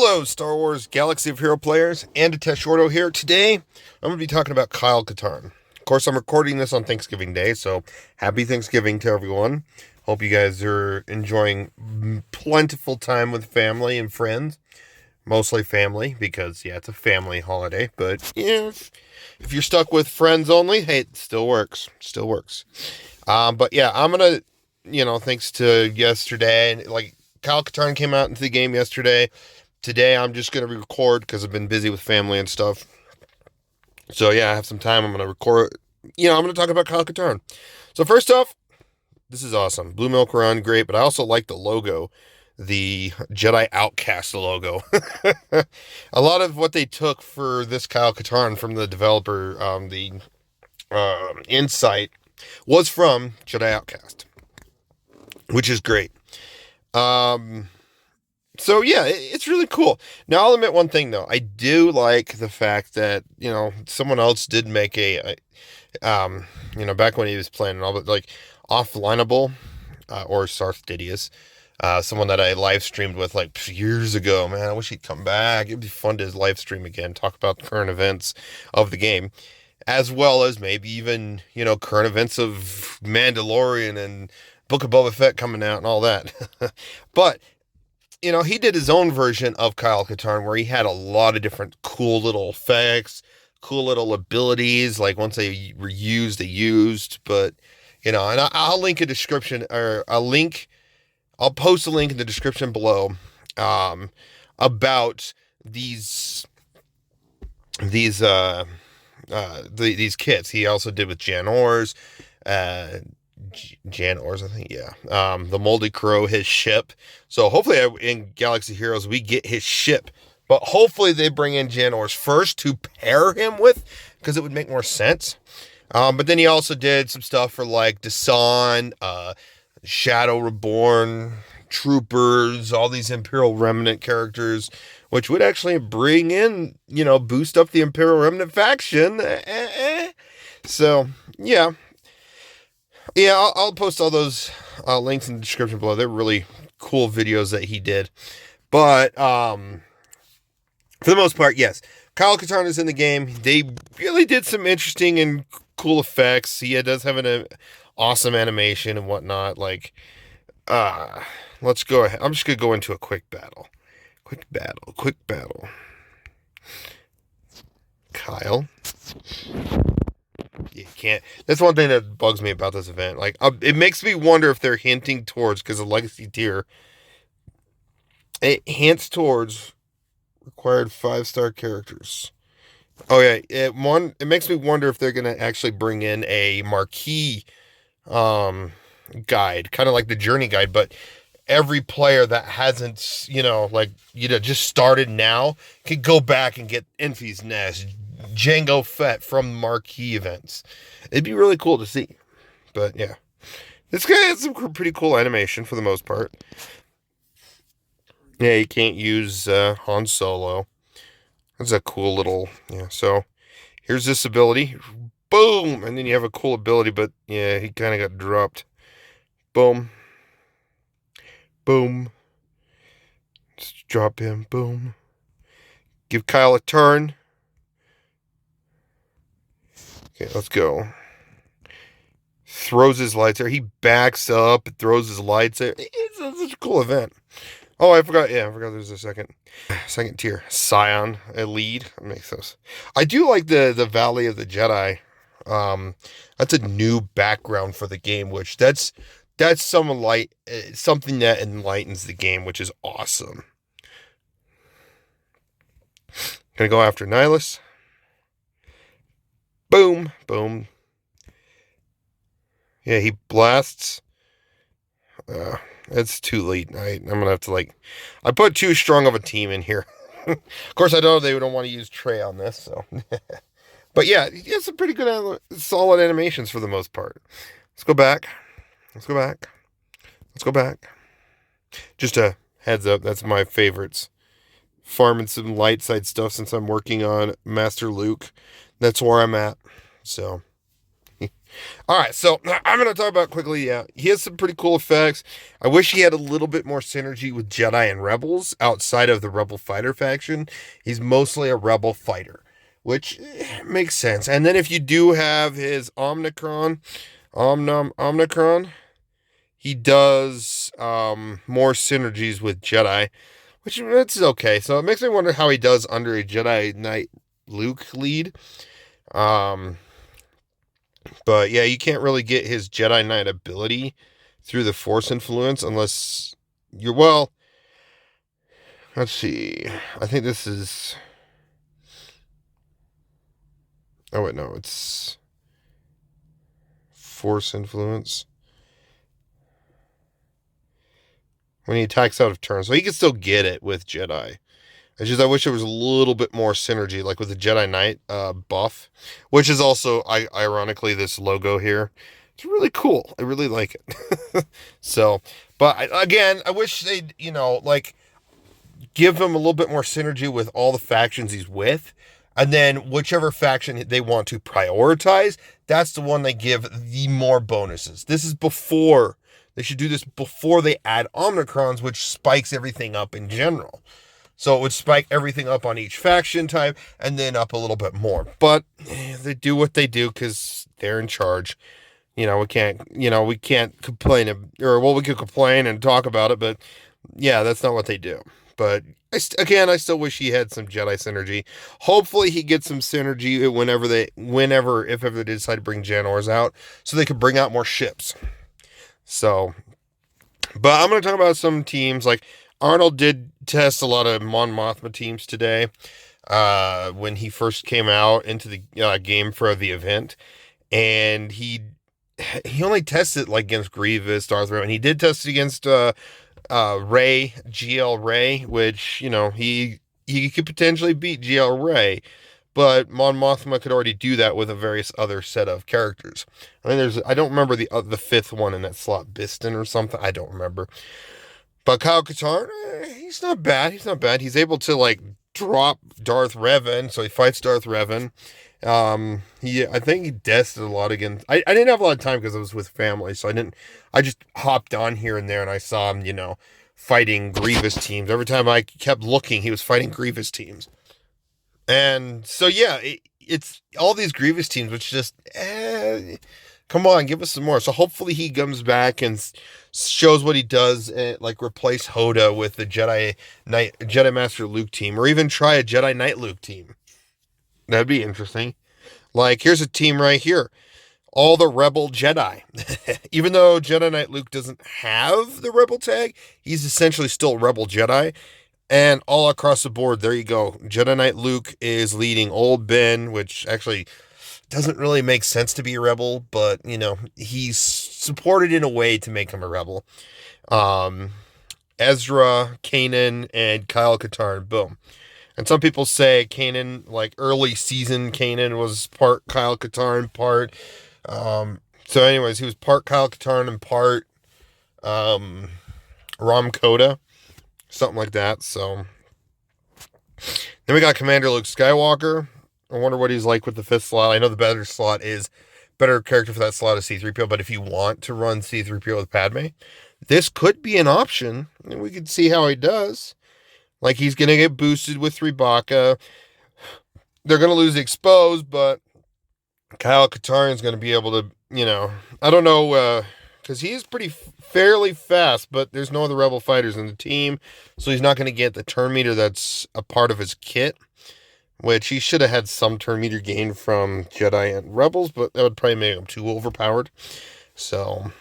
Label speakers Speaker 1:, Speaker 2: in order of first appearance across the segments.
Speaker 1: Hello, Star Wars Galaxy of Hero players, and Tesh Shorto here. Today, I'm going to be talking about Kyle Katarn. Of course, I'm recording this on Thanksgiving Day, so happy Thanksgiving to everyone. Hope you guys are enjoying plentiful time with family and friends. Mostly family, because, yeah, it's a family holiday. But, yeah, if you're stuck with friends only, hey, it still works. Still works. But, yeah, I'm going to, thanks to yesterday, Kyle Katarn came out into the game yesterday. Today, I'm just going to record because I've been busy with family and stuff. So, yeah, I have some time. I'm going to record. I'm going to talk about Kyle Katarn. So, first off, this is awesome. Blue Milk Run, great. But I also like the logo, the Jedi Outcast logo. A lot of what they took for this Kyle Katarn from the developer, the insight, was from Jedi Outcast, which is great. So yeah, it's really cool. Now I'll admit one thing though. I do like the fact that, someone else did make back when he was playing and all, but like Offlinable, or Sarth Didiuous, someone that I live streamed with years ago. Man, I wish he'd come back. It'd be fun to live stream again, talk about the current events of the game, as well as maybe even, current events of Mandalorian and Book of Boba Fett coming out and all that. But he did his own version of Kyle Katarn where he had a lot of different cool little effects, cool little abilities. Like once they were used, they used. But, and I'll link a description or I'll post a link in the description below about these kits. He also did with Jan Ors, Jan Ors, I think, yeah. The Moldy Crow, his ship. So hopefully in Galaxy Heroes we get his ship. But hopefully they bring in Jan Ors first to pair him with, because it would make more sense. But then he also did some stuff for Dasan, Shadow Reborn, Troopers, all these Imperial Remnant characters, which would actually bring in, boost up the Imperial Remnant faction. So, yeah. Yeah, I'll post all those links in the description below. They're really cool videos that he did. But for the most part, yes. Kyle Katarn is in the game. They really did some interesting and cool effects. He does have an awesome animation and whatnot. Let's go ahead. I'm just going to go into a quick battle. Quick battle. Kyle. You can't. That's one thing that bugs me about this event. It makes me wonder if they're hinting towards, because of Legacy Tier, it hints towards required 5-star characters. Oh yeah, it makes me wonder if they're gonna actually bring in a Marquee guide, kind of like the Journey guide, but every player that hasn't, just started now could go back and get Enfys Nest, Jango Fett from Marquee events. It'd be really cool to see. But yeah, this guy has some pretty cool animation for the most part. Yeah, you can't use Han Solo. That's a cool little, so here's this ability. Boom! And then you have a cool ability, but yeah, he kind of got dropped. Boom. Boom. Just drop him. Boom. Give Kyle a turn. Okay, let's go. Throws his lights there. He backs up, throws his lights there. It's such a cool event. Oh, I forgot. Yeah, I forgot there's a second tier. Scion, a lead. That makes sense. I do like the Valley of the Jedi. That's a new background for the game, which that's something that enlightens the game, which is awesome. Gonna go after Nihilus. Boom, boom. Yeah, he blasts. It's too late. I'm gonna have to I put too strong of a team in here. Of course, I know they don't want to use Trey on this, so. But yeah, it's some pretty good, solid animations for the most part. Let's go back. Just a heads up, that's my favorites. Farming some light side stuff since I'm working on Master Luke. That's where I'm at. So, All right, so I'm going to talk about quickly. Yeah, he has some pretty cool effects. I wish he had a little bit more synergy with Jedi and Rebels outside of the Rebel fighter faction. He's mostly a Rebel fighter, which makes sense. And then if you do have his Omnicron, he does more synergies with Jedi, which it's okay. So it makes me wonder how he does under a Jedi Knight Luke lead. But yeah, you can't really get his Jedi Knight ability through the Force influence unless you're, well, let's see. I think this is, oh wait, no, it's Force influence. When he attacks out of turn. So he can still get it with Jedi. It's just I wish there was a little bit more synergy, like with the Jedi Knight buff, which is also, ironically, this logo here. It's really cool. I really like it. So, but again, I wish they'd, like, give him a little bit more synergy with all the factions he's with. And then whichever faction they want to prioritize, that's the one they give the more bonuses. This is before. They should do this before they add Omnicrons, which spikes everything up in general. So it would spike everything up on each faction type and then up a little bit more. But they do what they do because they're in charge. We can't complain, or well, we could complain and talk about it, but yeah, that's not what they do. But I still wish he had some Jedi synergy. Hopefully he gets some synergy if ever they decide to bring Jan Ors out, so they could bring out more ships. So, but I'm going to talk about some teams. Like, Arnold did test a lot of Mon Mothma teams today when he first came out into the game for the event. And he only tested like against Grievous, Darth Revan. He did test it against Rey, GL Rey, which, he could potentially beat GL Rey. But Mon Mothma could already do that with a various other set of characters. I don't remember the fifth one in that slot, Biston or something. I don't remember. But Kyle Katarn, he's not bad. He's able to like drop Darth Revan, so he fights Darth Revan. I think he dested a lot against. I didn't have a lot of time because I was with family, so I just hopped on here and there, and I saw him, fighting Grievous teams. Every time I kept looking, he was fighting Grievous teams. And so, yeah, it's all these Grievous teams, which just, come on, give us some more. So hopefully he comes back and shows what he does, like replace Hoda with the Jedi Master Luke team, or even try a Jedi Knight Luke team. That'd be interesting. Like, here's a team right here. All the Rebel Jedi. Even though Jedi Knight Luke doesn't have the Rebel tag, he's essentially still Rebel Jedi. And all across the board, there you go. Jedi Knight Luke is leading Old Ben, which actually doesn't really make sense to be a rebel, but, he's supported in a way to make him a rebel. Ezra, Kanan, and Kyle Katarn, boom. And some people say Kanan, like early season Kanan was part Kyle Katarn, part. So anyways, he was part Kyle Katarn and part Ram Koda. Something like that. So then we got Commander Luke Skywalker. I wonder what he's like with the fifth slot. I know the better character for that slot is C-3PO, but if you want to run C-3PO with Padme, this could be an option, and we could see how he does. Like, he's going to get boosted with 3Baka. They're going to lose the Exposed, but Kyle Katarn is going to be able to, I don't know, because he is fairly fast, but there's no other Rebel fighters in the team, so he's not going to get the turn meter that's a part of his kit, which he should have had some turn meter gain from Jedi and Rebels, but that would probably make him too overpowered. So,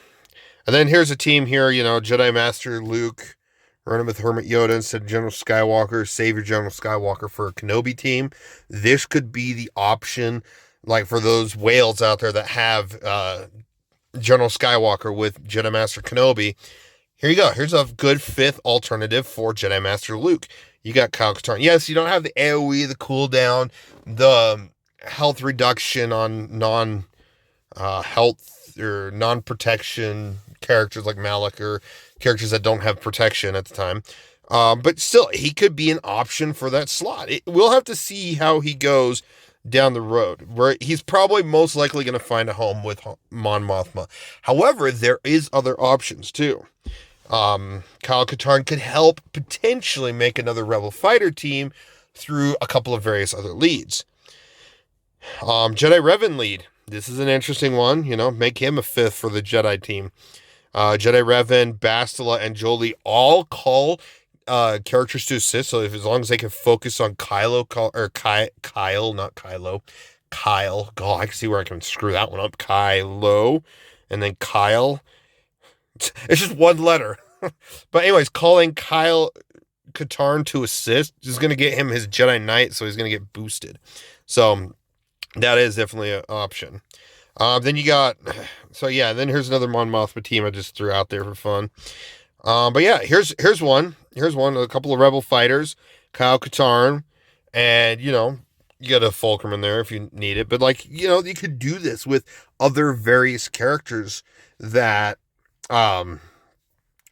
Speaker 1: and then here's a team here, Jedi Master Luke running with Hermit Yoda instead of General Skywalker. Save your General Skywalker for a Kenobi team. This could be the option, like for those whales out there that have General Skywalker with Jedi Master Kenobi. Here you go. Here's a good fifth alternative for Jedi Master Luke. You got Kyle Katarn. Yes, you don't have the AoE, the cooldown, the health reduction on non-health or non-protection characters like Malak, or characters that don't have protection at the time. But still, he could be an option for that slot. We'll have to see how he goes down the road, where he's probably most likely going to find a home with Mon Mothma. However, there is other options too. Kyle Katarn could help potentially make another Rebel fighter team through a couple of various other leads. Jedi Revan lead. This is an interesting one, make him a 5th for the Jedi team. Jedi Revan, Bastila, and Jolie all call characters to assist, so as long as they can focus on Kyle, not Kylo. Kyle. God, I can see where I can screw that one up. Kylo, and then Kyle. It's just one letter. But anyways, calling Kyle Katarn to assist is going to get him his Jedi Knight, so he's going to get boosted. So that is definitely an option. Then you got, then here's another Mon Mothma team I just threw out there for fun. But yeah, here's one. Here's one, a couple of Rebel fighters, Kyle Katarn, and, you got a Fulcrum in there if you need it. But, you could do this with other various characters that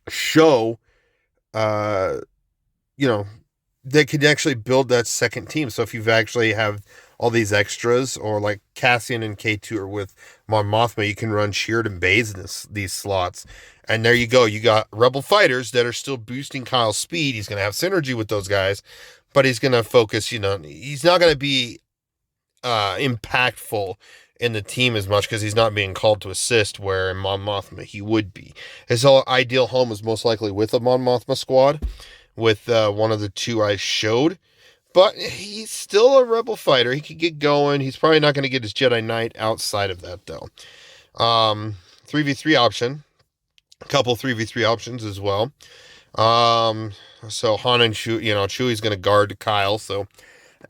Speaker 1: show, they could actually build that second team. So if you've actually have all these extras, or like Cassian and K2 are with Mon Mothma, you can run Sheard and Baze in these slots. And there you go. You got Rebel fighters that are still boosting Kyle's speed. He's going to have synergy with those guys, but he's going to focus, he's not going to be impactful in the team as much because he's not being called to assist, where in Mon Mothma he would be. His ideal home is most likely with a Mon Mothma squad, with one of the two I showed. But he's still a Rebel fighter. He could get going. He's probably not going to get his Jedi Knight outside of that, though. 3v3 option. A couple 3v3 options as well. So Han and Chewie's going to guard Kyle, so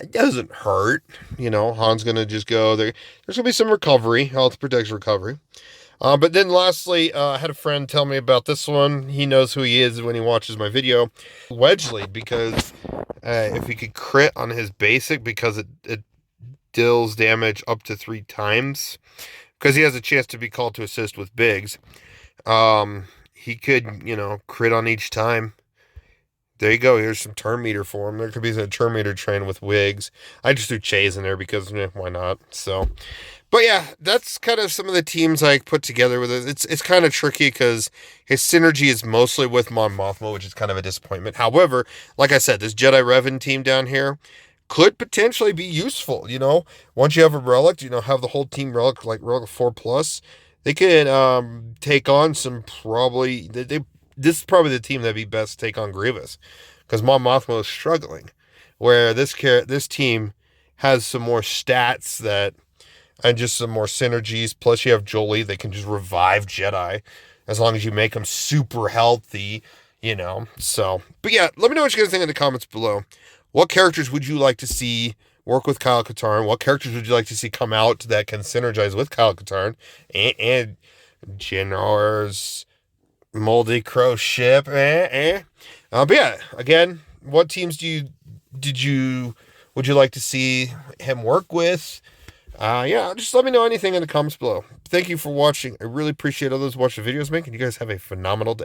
Speaker 1: it doesn't hurt. Han's going to just go there. There's going to be some recovery. Health protects recovery. But then lastly, I had a friend tell me about this one. He knows who he is when he watches my video. Wedge lead, because if he could crit on his basic, because it deals damage up to 3 times, because he has a chance to be called to assist with Biggs. He could, crit on each time. There you go. Here's some turn meter for him. There could be a turn meter train with Wigs. I just threw Chase in there because why not? So, but yeah, that's kind of some of the teams I put together with it. It's kind of tricky because his synergy is mostly with Mon Mothma, which is kind of a disappointment. However, like I said, this Jedi Revan team down here could potentially be useful. Once you have a relic, have the whole team relic, like relic 4+. They could take on some probably this is probably the team that'd be best to take on Grievous, because Mon Mothma is struggling, where this team has some more stats and just some more synergies. Plus you have Jolie that can just revive Jedi as long as you make them super healthy, So, but yeah, let me know what you guys think in the comments below. What characters would you like to see work with Kyle Katarn? What characters would you like to see come out that can synergize with Kyle Katarn and Jan Ors, Moldy Crow ship? But yeah, again, what teams would you like to see him work with? Just let me know anything in the comments below. Thank you for watching. I really appreciate all those who watch the videos, and you guys have a phenomenal day.